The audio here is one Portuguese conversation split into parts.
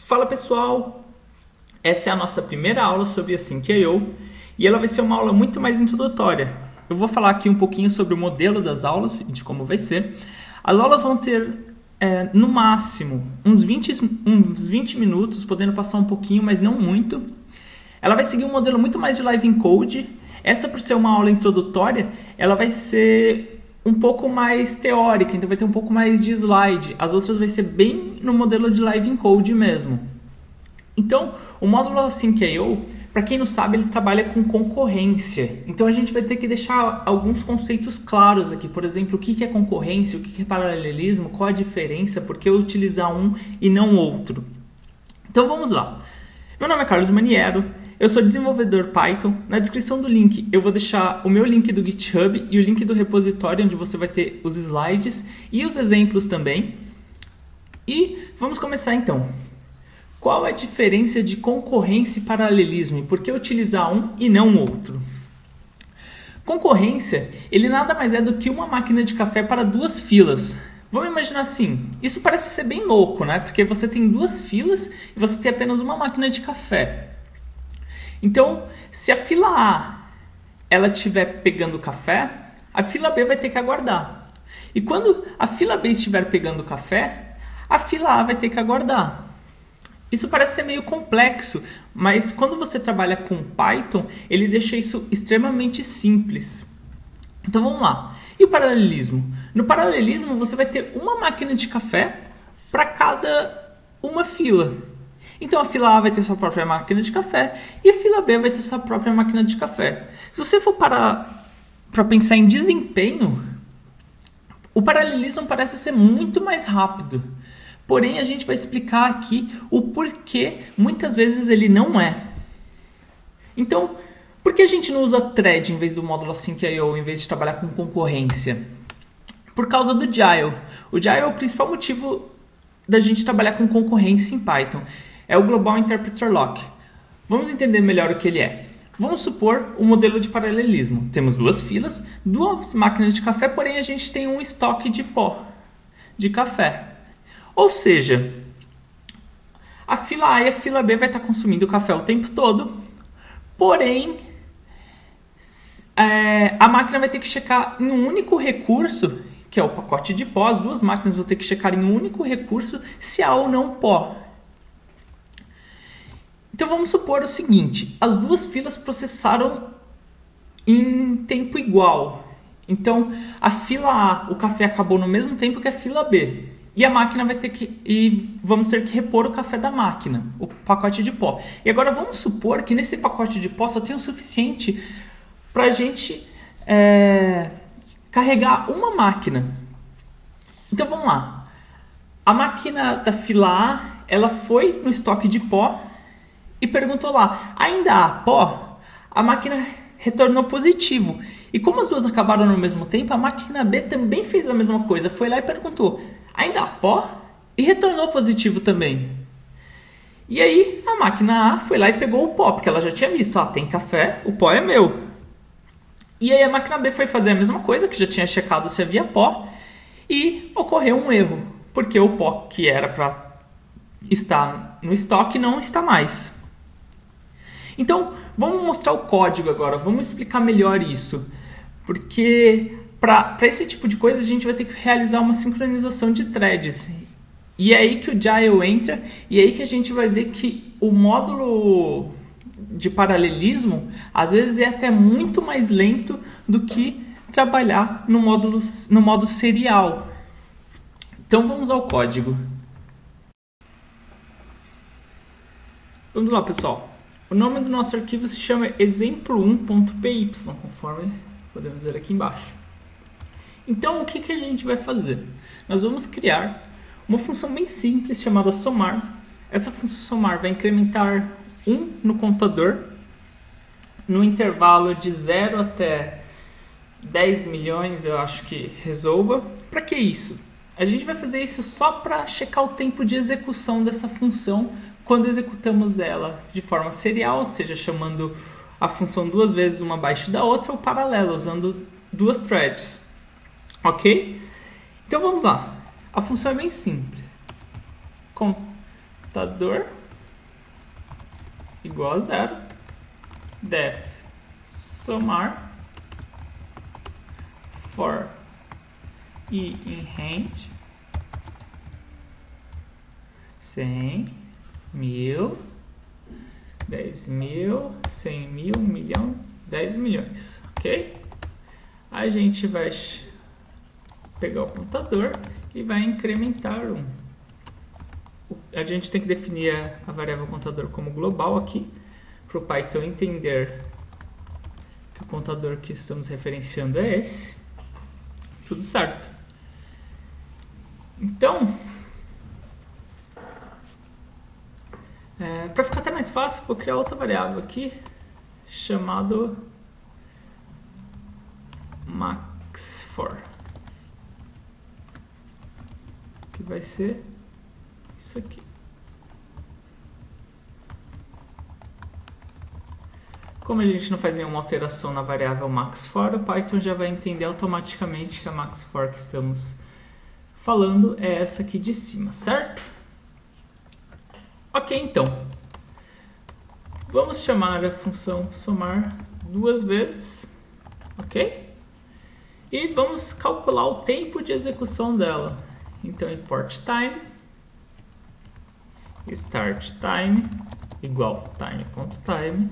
Fala pessoal, essa é a nossa primeira aula sobre Async.io e ela vai ser uma aula muito mais introdutória. Eu vou falar aqui um pouquinho sobre o modelo das aulas e de como vai ser. As aulas vão ter, no máximo, uns 20 minutos, podendo passar um pouquinho, mas não muito. Ela vai seguir um modelo muito mais de Live Encode. Essa, por ser uma aula introdutória, ela vai ser um pouco mais teórica, então vai ter um pouco mais de slide. As outras vai ser bem no modelo de Live Encode mesmo. Então, o módulo Async.io, para quem não sabe, ele trabalha com concorrência. Então, a gente vai ter que deixar alguns conceitos claros aqui. Por exemplo, o que é concorrência, o que é paralelismo, qual a diferença, por que utilizar um e não outro. Então, vamos lá. Meu nome é Carlos Maniero, eu sou desenvolvedor Python. Na descrição do link eu vou deixar o meu link do GitHub e o link do repositório, onde você vai ter os slides e os exemplos também. E vamos começar então. Qual é a diferença de concorrência e paralelismo? E por que utilizar um e não outro? Concorrência, ele nada mais é do que uma máquina de café para duas filas. Vamos imaginar assim, isso parece ser bem louco, né? Porque você tem duas filas e você tem apenas uma máquina de café. Então, se a fila A ela estiver pegando café, a fila B vai ter que aguardar. E quando a fila B estiver pegando café, a fila A vai ter que aguardar. Isso parece ser meio complexo, mas quando você trabalha com Python, ele deixa isso extremamente simples. Então vamos lá. E o paralelismo? No paralelismo, você vai ter uma máquina de café para cada uma fila. Então a fila A vai ter sua própria máquina de café e a fila B vai ter sua própria máquina de café. Se você for parar para pensar em desempenho, o paralelismo parece ser muito mais rápido. Porém, a gente vai explicar aqui o porquê muitas vezes ele não é. Então, por que a gente não usa thread em vez do módulo Async.io, em vez de trabalhar com concorrência? Por causa do Gile. O Gile é o principal motivo da gente trabalhar com concorrência em Python. É o Global Interpreter Lock. Vamos entender melhor o que ele é. Vamos supor o modelo de paralelismo. Temos duas filas, duas máquinas de café, porém a gente tem um estoque de pó de café. Ou seja, a fila A e a fila B vai estar consumindo o café o tempo todo, porém a máquina vai ter que checar em um único recurso, que é o pacote de pó. As duas máquinas vão ter que checar em um único recurso se há ou não pó. Então vamos supor o seguinte, as duas filas processaram em tempo igual. Então a fila A, o café acabou no mesmo tempo que a fila B. E a máquina vai ter que... E vamos ter que repor o café da máquina, o pacote de pó. E agora vamos supor que nesse pacote de pó só tem o suficiente para a gente carregar uma máquina. Então vamos lá. A máquina da fila A, ela foi no estoque de pó e perguntou lá, ainda há pó? A máquina retornou positivo. E como as duas acabaram no mesmo tempo, a máquina B também fez a mesma coisa. Foi lá e perguntou, ainda há pó? E retornou positivo também. E aí a máquina A foi lá e pegou o pó, porque ela já tinha visto, tem café, o pó é meu. E aí a máquina B foi fazer a mesma coisa, que já tinha checado se havia pó, e ocorreu um erro, porque o pó que era para estar no estoque não está mais. Então, vamos mostrar o código agora, vamos explicar melhor isso, porque para esse tipo de coisa a gente vai ter que realizar uma sincronização de threads. E é aí que o Gile entra, e é aí que a gente vai ver que o módulo de paralelismo às vezes é até muito mais lento do que trabalhar no modo serial. Então vamos ao código. Vamos lá, pessoal. O nome do nosso arquivo se chama exemplo1.py, conforme podemos ver aqui embaixo. Então, o que a gente vai fazer? Nós vamos criar uma função bem simples chamada somar. Essa função somar vai incrementar 1 no contador no intervalo de 0 até 10 milhões, eu acho que resolva. Para que isso? A gente vai fazer isso só para checar o tempo de execução dessa função quando executamos ela de forma serial, ou seja, chamando a função duas vezes uma abaixo da outra, ou paralela, usando duas threads. Ok? Então vamos lá. A função é bem simples. contador igual a 0, def somar for i em range 100, 1000, 10.000, 100.000, 1 milhão, 10 milhões, ok? A gente vai pegar o contador e vai incrementar 1. A gente tem que definir a variável contador como global aqui, para o Python entender que o contador que estamos referenciando é esse. Tudo certo. Então, para ficar até mais fácil, vou criar outra variável aqui, chamado max_for, que vai ser isso aqui. Como a gente não faz nenhuma alteração na variável max_for, o Python já vai entender automaticamente que a max_for que estamos falando é essa aqui de cima, certo? Ok, então. Vamos chamar a função somar 2 vezes, ok? E vamos calcular o tempo de execução dela. Então, import time, start time, igual time.time,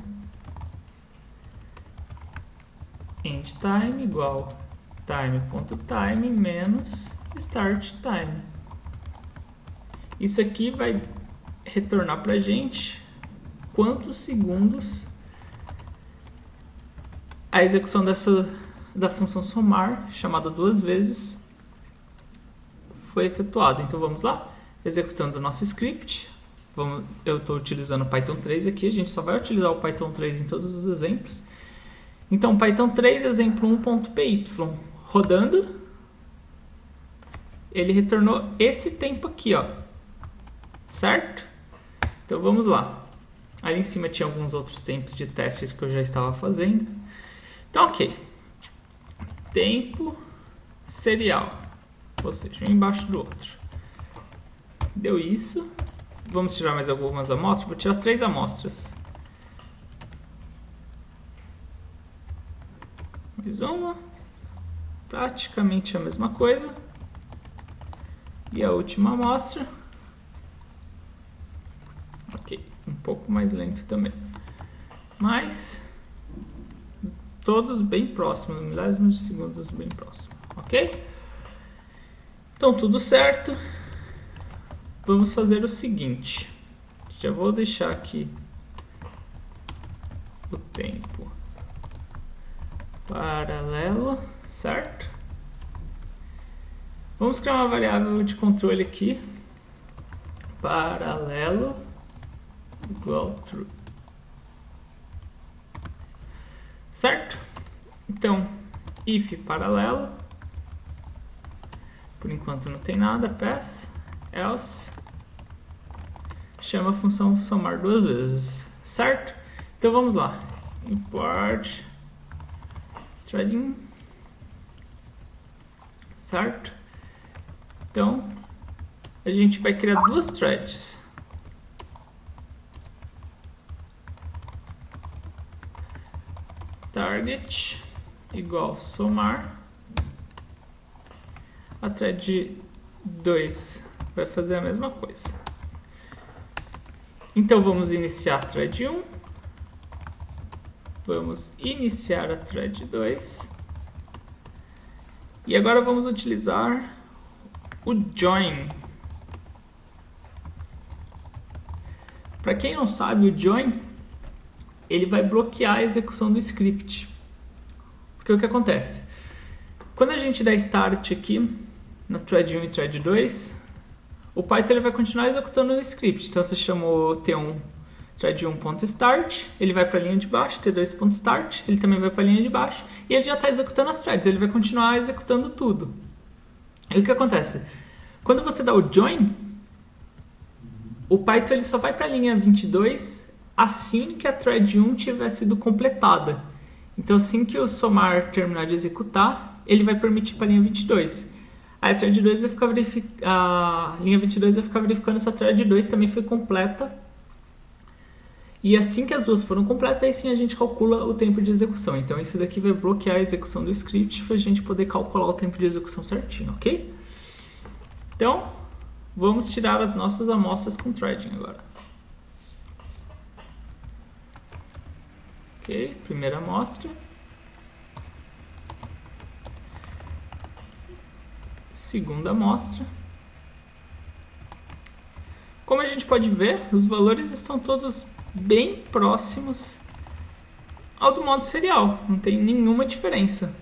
end time, igual time.time, menos start time. Isso aqui vai retornar para a gente quantos segundos a execução da função somar, chamada 2 vezes, foi efetuada. Então vamos lá, executando o nosso script. Eu estou utilizando o Python 3 aqui, a gente só vai utilizar o Python 3 em todos os exemplos. Então Python 3, exemplo 1.py, rodando, ele retornou esse tempo aqui, ó, certo? Então vamos lá. Ali em cima tinha alguns outros tempos de testes que eu já estava fazendo. Então, ok. Tempo serial, ou seja, um embaixo do outro. Deu isso. Vamos tirar mais algumas amostras. Vou tirar 3 amostras. Mais uma. Praticamente a mesma coisa. E a última amostra. Ok, um pouco mais lento também. Mas todos bem próximos, milésimos de segundos bem próximos, ok? Então tudo certo. Vamos fazer o seguinte. Já vou deixar aqui o tempo paralelo, certo? Vamos criar uma variável de controle aqui, paralelo igual true, certo? Então, if paralelo, por enquanto não tem nada, pass, else, chama a função somar 2 vezes, certo? Então vamos lá, import threading, certo? Então, a gente vai criar 2 threads. Target igual somar. A thread 2 vai fazer a mesma coisa. Então vamos iniciar a thread 1. Vamos iniciar a thread 2. E agora vamos utilizar o join. Para quem não sabe, o join ele vai bloquear a execução do script. Porque o que acontece? Quando a gente dá start aqui na thread 1 e thread 2, o Python ele vai continuar executando o script. Então você chamou T1 thread1.start, ele vai para a linha de baixo, T2.start, ele também vai para a linha de baixo, e ele já está executando as threads, ele vai continuar executando tudo. E o que acontece? Quando você dá o join, o Python ele só vai para a linha 22 assim que a thread 1 tiver sido completada. Então assim que o somar terminar de executar, ele vai permitir para a linha 22. Aí a thread 2 vai ficar a linha 22 vai ficar verificando se a thread 2 também foi completa. E assim que as duas foram completas, aí sim a gente calcula o tempo de execução. Então isso daqui vai bloquear a execução do script para a gente poder calcular o tempo de execução certinho, ok? Então, vamos tirar as nossas amostras com threading agora. Ok, primeira amostra. Segunda amostra. Como a gente pode ver, os valores estão todos bem próximos ao do modo serial. Não tem nenhuma diferença.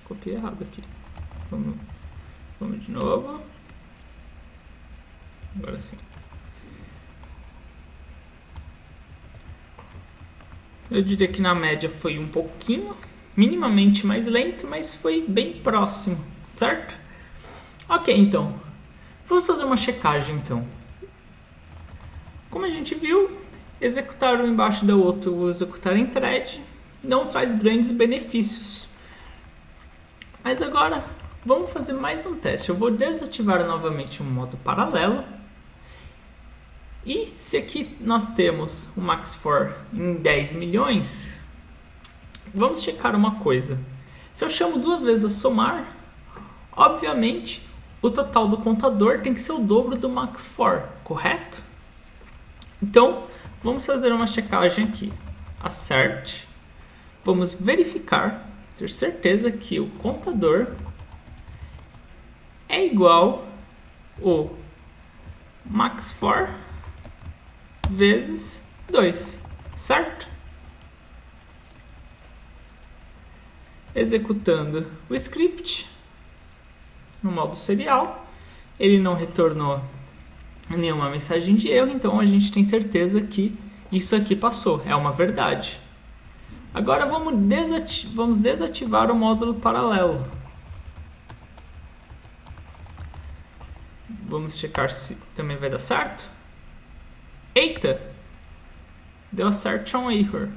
Copiei errado aqui. Vamos de novo. Agora sim. Eu diria que na média foi um pouquinho, minimamente mais lento, mas foi bem próximo, certo? Ok, então. Vamos fazer uma checagem, então. Como a gente viu, executar um embaixo do outro ou executar em thread não traz grandes benefícios. Mas agora, vamos fazer mais um teste. Eu vou desativar novamente o modo paralelo. E se aqui nós temos o max for em 10 milhões, vamos checar uma coisa. Se eu chamo duas vezes a somar, obviamente o total do contador tem que ser o dobro do max for, correto? Então, vamos fazer uma checagem aqui. Assert. Vamos verificar, ter certeza que o contador é igual ao max for vezes 2, certo? Executando o script no modo serial, ele não retornou nenhuma mensagem de erro, então a gente tem certeza que isso aqui passou, é uma verdade. Agora vamos desativar o módulo paralelo. Vamos checar se também vai dar certo. Eita! Deu assertion error.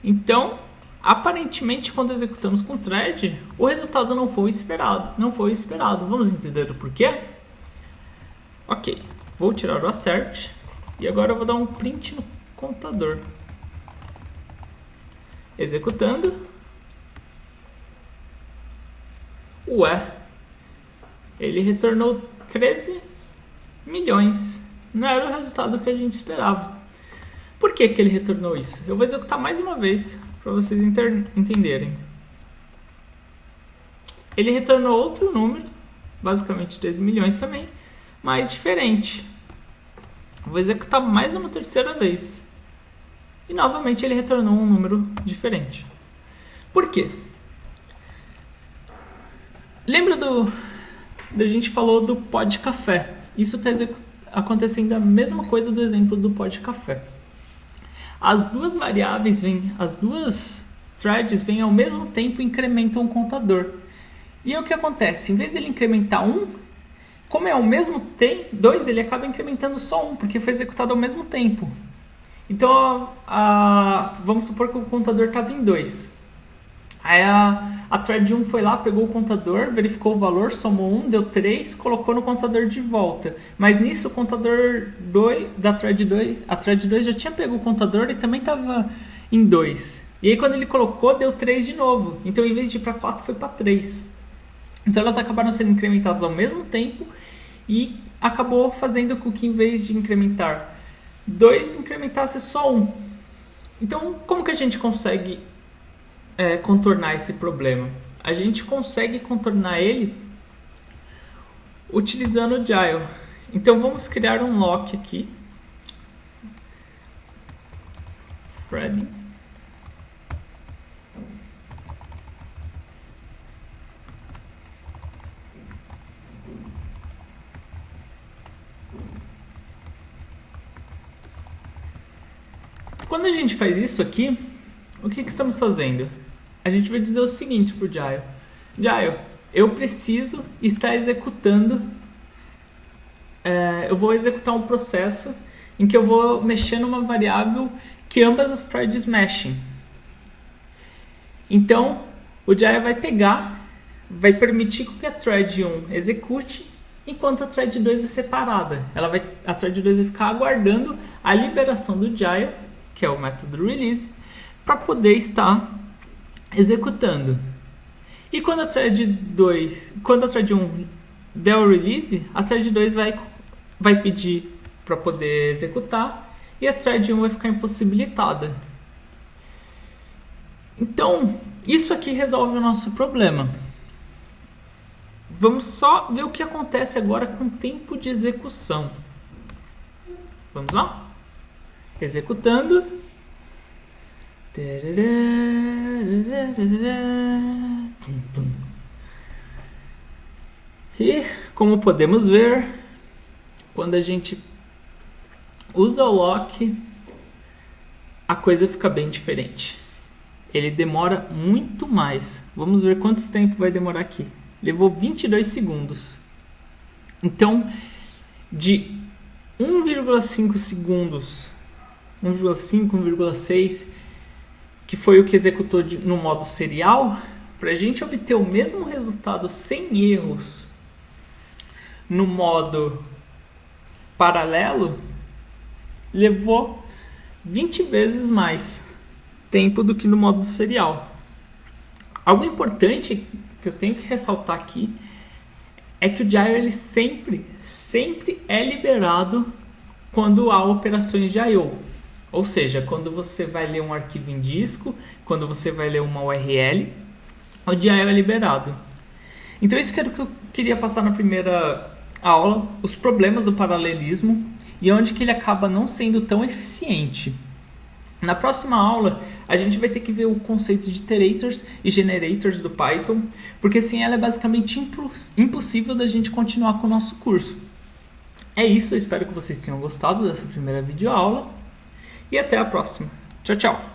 Então, aparentemente, quando executamos com thread, o resultado não foi esperado. Não foi esperado. Vamos entender o porquê? Ok, vou tirar o assert e agora eu vou dar um print no contador. Executando. Ué, ele retornou 13 milhões. Não era o resultado que a gente esperava. Por que ele retornou isso? Eu vou executar mais uma vez para vocês entenderem. Ele retornou outro número, basicamente 13 milhões também, mas diferente. Vou executar mais uma terceira vez. E novamente ele retornou um número diferente. Por quê? Lembra da gente falou do pó de café? Isso está acontecendo a mesma coisa do exemplo do pó de café. As duas variáveis as duas threads vêm ao mesmo tempo e incrementam o contador. E aí o que acontece? Em vez de ele incrementar 1, como é ao mesmo tempo 2, ele acaba incrementando só 1, porque foi executado ao mesmo tempo. Então, vamos supor que o contador estava em 2. Aí a thread 1 foi lá, pegou o contador, verificou o valor, somou 1, deu 3, colocou no contador de volta. Mas nisso o contador 2 da thread 2, a thread 2 já tinha pego o contador e também estava em 2. E aí quando ele colocou, deu 3 de novo. Então em vez de ir para 4, foi para 3. Então elas acabaram sendo incrementadas ao mesmo tempo e acabou fazendo com que em vez de incrementar 2, incrementasse só 1. Então como que a gente consegue contornar esse problema? A gente consegue contornar ele utilizando o Gile. Então vamos criar um lock aqui. Threading. Quando a gente faz isso aqui, o que estamos fazendo? A gente vai dizer o seguinte para o Gile. Gile, eu preciso estar executando, eu vou executar um processo em que eu vou mexer numa variável que ambas as threads mexem. Então, o Jaya vai pegar, vai permitir que a thread 1 execute, enquanto a thread 2 vai ser parada. A thread 2 vai ficar aguardando a liberação do Jaya, que é o método release, para poder estar executando. E quando a thread 1 der o release, a thread 2 vai pedir para poder executar e a thread 1 vai ficar impossibilitada. Então, isso aqui resolve o nosso problema. Vamos só ver o que acontece agora com o tempo de execução. Vamos lá? Executando. E, como podemos ver, quando a gente usa o lock, a coisa fica bem diferente. Ele demora muito mais. Vamos ver quanto tempo vai demorar aqui. Levou 22 segundos. Então, de 1,5 segundos, 1,5, 1,6, que foi o que executou no modo serial, para a gente obter o mesmo resultado sem erros no modo paralelo, levou 20 vezes mais tempo do que no modo serial. Algo importante que eu tenho que ressaltar aqui é que o Gyro ele sempre é liberado quando há operações de I/O. Ou seja, quando você vai ler um arquivo em disco, quando você vai ler uma URL, o Gyro é liberado. Então isso que era o que eu queria passar na primeira aula, os problemas do paralelismo e onde que ele acaba não sendo tão eficiente. Na próxima aula, a gente vai ter que ver o conceito de iterators e generators do Python, porque sem ela é basicamente impossível da gente continuar com o nosso curso. É isso, eu espero que vocês tenham gostado dessa primeira videoaula e até a próxima. Tchau, tchau!